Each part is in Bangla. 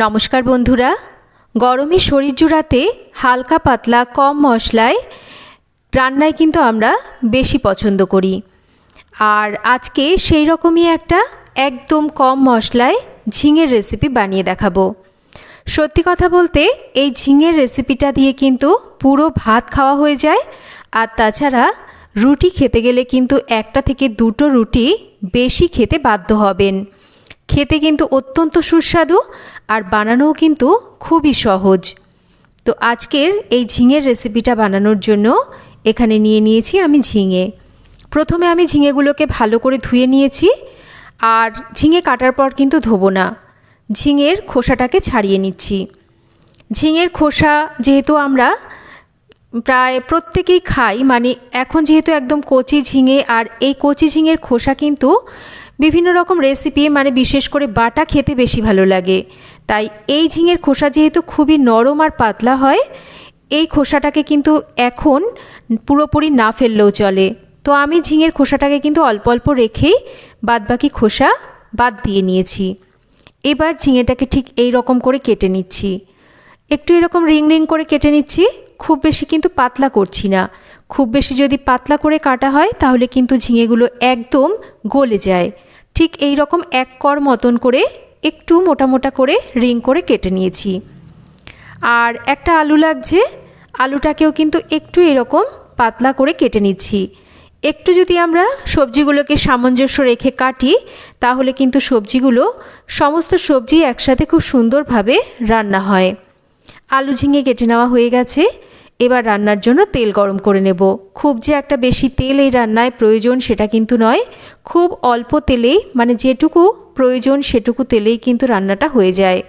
নমস্কার বন্ধুরা, গরমে শরীর জুড়াতে হালকা পাতলা কম মশলায় রান্নায় কিন্তু আমরা বেশি পছন্দ করি। আর আজকে সেই রকমই একটা একদম কম মশলায় ঝিঙের রেসিপি বানিয়ে দেখাবো। সত্যি কথা বলতে এই ঝিঙের রেসিপিটা দিয়ে কিন্তু পুরো ভাত খাওয়া হয়ে যায়। আর তাছাড়া রুটি খেতে গেলে কিন্তু একটা থেকে দুটো রুটি বেশি খেতে বাধ্য হবেন। খেতে কিন্তু অত্যন্ত সুস্বাদু আর বানানোও কিন্তু খুবই সহজ। তো আজকের এই ঝিঙের রেসিপিটা বানানোর জন্য এখানে নিয়ে নিয়েছি আমি ঝিঙে। প্রথমে আমি ঝিঙেগুলোকে ভালো করে ধুয়ে নিয়েছি। আর ঝিঙে কাটার পর কিন্তু ধোবো না, ঝিঙের খোসাটাকে ছাড়িয়ে নিচ্ছি। ঝিঙের খোসা যেহেতু আমরা প্রায় প্রত্যেকেই খাই, মানে এখন যেহেতু একদম কচি ঝিঙে, আর এই কচি ঝিঙের খোসা কিন্তু বিভিন্ন রকম রেসিপি মানে বিশেষ করে বাটা খেতে বেশি ভালো লাগে। তাই এই ঝিঙের খোসা যেহেতু খুবই নরম আর পাতলা হয়, এই খোসাটাকে কিন্তু এখন পুরোপুরি না ফেললেও চলে। তো আমি ঝিঙের খোসাটাকে কিন্তু অল্প অল্প রেখেই বাদবাকি খোসা বাদ দিয়ে নিয়েছি। এবার ঝিঙেটাকে ঠিক এই রকম করে কেটে নিচ্ছি। একটু এরকম রিং রিং করে কেটে নিচ্ছি, খুব বেশি কিন্তু পাতলা করছি না। খুব বেশি যদি পাতলা করে কাটা হয় তাহলে কিন্তু ঝিঙেগুলো একদম গলে যায়। ঠিক এই রকম এক কর মতন করে একটু মোটা মোটা করে রিং করে কেটে নিয়েছি। আর একটা আলু লাগছে, আলুটাকেও কিন্তু একটু এরকম পাতলা করে কেটে নিচ্ছি। একটু যদি আমরা সবজিগুলোকে সামঞ্জস্য রেখে কাটি তাহলে কিন্তু সবজিগুলো সমস্ত সবজি একসাথে খুব সুন্দরভাবে রান্না হয়। আলু ঝিঙে কেটে নেওয়া হয়ে গেছে। এবার রান্নার জন্য তেল গরম করে নেব। খুব যে একটা বেশি তেল এই রান্নায় প্রয়োজন সেটা কিন্তু নয়, খুব অল্প তেলেই মানে যেটুকু প্রয়োজন সেটুকু তেলেই কিন্তু রান্নাটা হয়ে যায়।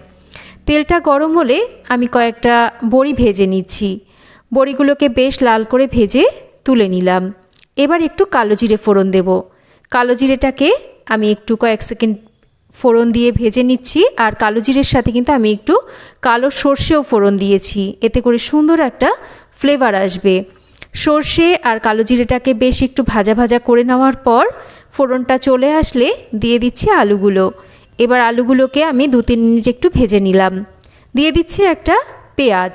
তেলটা গরম হলে আমি কয়েকটা বড়ি ভেজে নিচ্ছি। বড়িগুলোকে বেশ লাল করে ভেজে তুলে নিলাম। এবার একটু কালো জিরে ফোড়ন দেব। কালো জিরেটাকে আমি একটু কয়েক সেকেন্ড ফোড়ন দিয়ে ভেজে নিচ্ছি। আর কালো জিরের সাথে কিন্তু আমি একটু কালো সর্ষেও ফোড়ন দিয়েছি, এতে করে সুন্দর একটা ফ্লেভার আসবে। সর্ষে আর কালো জিরেটাকে বেশ একটু ভাজা ভাজা করে নেওয়ার পর ফোড়নটা চলে আসলে দিয়ে দিচ্ছি আলুগুলো। এবার আলুগুলোকে আমি 2-3 মিনিট একটু ভেজে নিলাম। দিয়ে দিচ্ছি একটা পেঁয়াজ।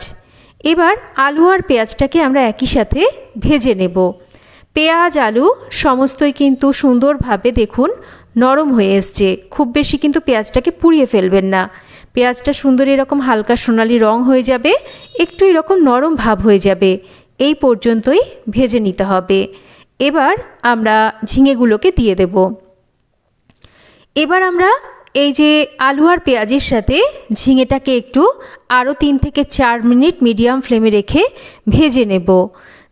এবার আলু আর পেঁয়াজটাকে আমরা একই সাথে ভেজে নেব। পেঁয়াজ আলু সমস্তই কিন্তু সুন্দরভাবে দেখুন নরম হয়ে এসছে। খুব বেশি কিন্তু পেঁয়াজটাকে পুড়িয়ে ফেলবেন না। পেঁয়াজটা সুন্দর এরকম হালকা সোনালি রং হয়ে যাবে, একটু এরকম নরম ভাব হয়ে যাবে, এই পর্যন্তই ভেজে নিতে হবে। এবার আমরা ঝিঙেগুলোকে দিয়ে দেব। এবার আমরা এই যে আলু আর পেঁয়াজের সাথে ঝিঙেটাকে একটু আরও 3 থেকে 4 মিনিট মিডিয়াম ফ্লেমে রেখে ভেজে নেব।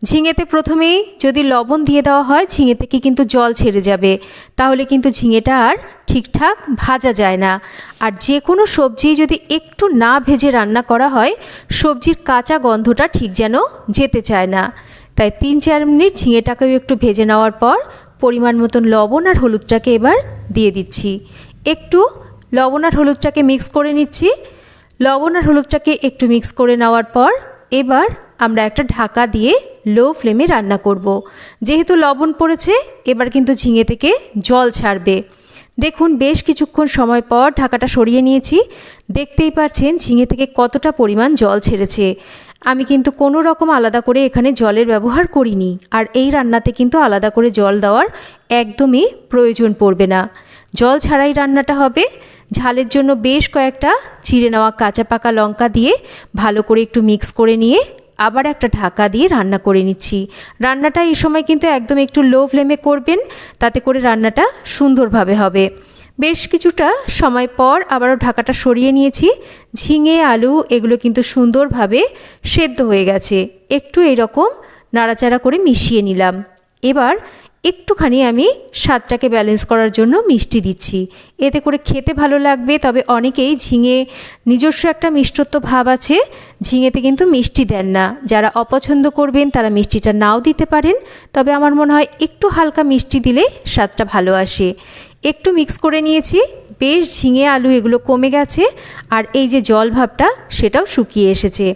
ঝিঙেতে প্রথমেই যদি লবণ দিয়ে দেওয়া হয় ঝিঙে থেকে কিন্তু জল ছেড়ে যাবে, তাহলে কিন্তু ঝিঙেটা আর ঠিকঠাক ভাজা যায় না। আর যে কোনো সবজি যদি একটু না ভেজে রান্না করা হয় সবজির কাঁচা গন্ধটা ঠিক যেন যেতে চায় না। তাই 3-4 মিনিট ঝিঙেটাকেও একটু ভেজে নেওয়ার পর পরিমাণ মতন লবণ আর হলুদটাকে এবার দিয়ে দিচ্ছি। একটু লবণ আর হলুদটাকে মিক্স করে নিচ্ছি। লবণ আর হলুদটাকে একটু মিক্স করে নেওয়ার পর এবার আমরা একটা ঢাকা দিয়ে লো ফ্লেমে রান্না করব। যেহেতু লবণ পড়েছে এবার কিন্তু ঝিঙে থেকে জল ছাড়বে। দেখুন বেশ কিছুক্ষণ সময় পর ঢাকাটা সরিয়ে নিয়েছি। দেখতেই পাচ্ছেন ঝিঙে থেকে কতটা পরিমাণ জল ছেড়েছে। আমি কিন্তু কোনো রকম আলাদা করে এখানে জলের ব্যবহার করিনি। আর এই রান্নাতে কিন্তু আলাদা করে জল দেওয়ার একদমই প্রয়োজন পড়বে না, জল ছাড়াই রান্নাটা হবে। ঝালের জন্য বেশ কয়েকটা চিড়ে নেওয়া কাঁচা পাকা লঙ্কা দিয়ে ভালো করে একটু মিক্স করে নিয়ে আবার একটা ঢাকা দিয়ে রান্না করে নিচ্ছি। রান্নাটা এই সময় কিন্তু একদম একটু লো ফ্লেমে করবেন, তাতে করে রান্নাটা সুন্দরভাবে হবে। বেশ কিছুটা সময় পর আবারও ঢাকাটা সরিয়ে নিয়েছি। ঝিঙে আলু এগুলো কিন্তু সুন্দরভাবে সেদ্ধ হয়ে গেছে। একটু এরকম নাড়াচাড়া করে মিশিয়ে নিলাম। এবার একটুখানি আমি স্বাদটাকে ব্যালেন্স করার জন্য মিষ্টি দিচ্ছি, এতে করে খেতে ভালো লাগবে। তবে অনেকেই ঝিঙে নিজস্ব একটা মিষ্টত্ব ভাব আছে, ঝিঙেতে কিন্তু মিষ্টি দেন না। যারা অপছন্দ করবেন তারা মিষ্টিটা নাও দিতে পারেন, তবে আমার মনে হয় একটু হালকা মিষ্টি দিলে স্বাদটা ভালো আসে। একটু মিক্স করে নিয়েছি, বেশ ঝিঙে আলু এগুলো কমে গেছে। আর এই যে জল ভাবটা সেটাও শুকিয়ে এসেছে।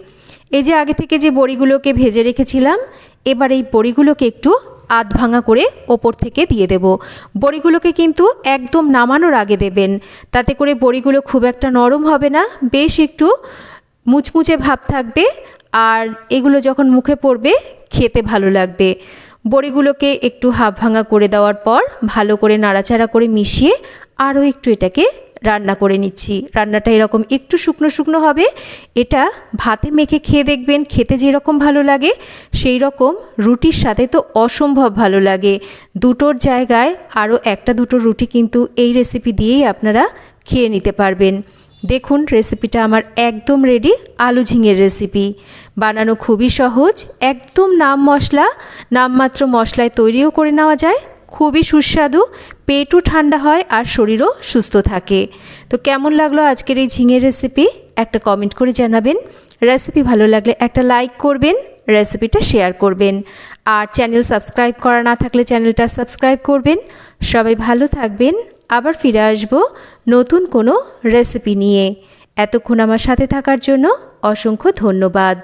এই যে আগে থেকে যে বড়িগুলোকে ভেজে রেখেছিলাম এবার এই বড়িগুলোকে একটু আধ ভাঙা করে ওপর থেকে দিয়ে দেব। বড়িগুলোকে কিন্তু একদম নামানোর আগে দেবেন, তাতে করে বড়িগুলো খুব একটা নরম হবে না, বেশ একটু মুচমুচে ভাব থাকবে, আর এগুলো যখন মুখে পড়বে খেতে ভালো লাগবে। বড়িগুলোকে একটু হাফ ভাঙা করে দেওয়ার পর ভালো করে নাড়াচাড়া করে মিশিয়ে আরও একটু এটাকে রান্না করে নিচ্ছি। রান্নাটা এরকম একটু শুকনো শুকনো হবে। এটা ভাতে মেখে খেয়ে দেখবেন, খেতে যেরকম ভালো লাগে সেই রকম রুটির সাথে তো অসম্ভব ভালো লাগে। দুটোর জায়গায় আরও একটা দুটো রুটি কিন্তু এই রেসিপি দিয়েই আপনারা খেয়ে নিতে পারবেন। দেখুন রেসিপিটা আমার একদম রেডি। আলু ঝিঙের রেসিপি বানানো খুবই সহজ, একদম নামমাত্র মশলায় তৈরিও করে নেওয়া যায়, খুবই সুস্বাদু, পেটও ঠান্ডা হয় আর শরীরও সুস্থ থাকে। তো কেমন লাগলো আজকের এই ঝিঙের রেসিপি একটা কমেন্ট করে জানাবেন। রেসিপি ভালো লাগলে একটা লাইক করবেন, রেসিপিটা শেয়ার করবেন, আর চ্যানেল সাবস্ক্রাইব করা না থাকলে চ্যানেলটা সাবস্ক্রাইব করবেন। সবাই ভালো থাকবেন, আবার ফিরে আসব নতুন কোনো রেসিপি নিয়ে। এতক্ষণ আমার সাথে থাকার জন্য অসংখ্য ধন্যবাদ।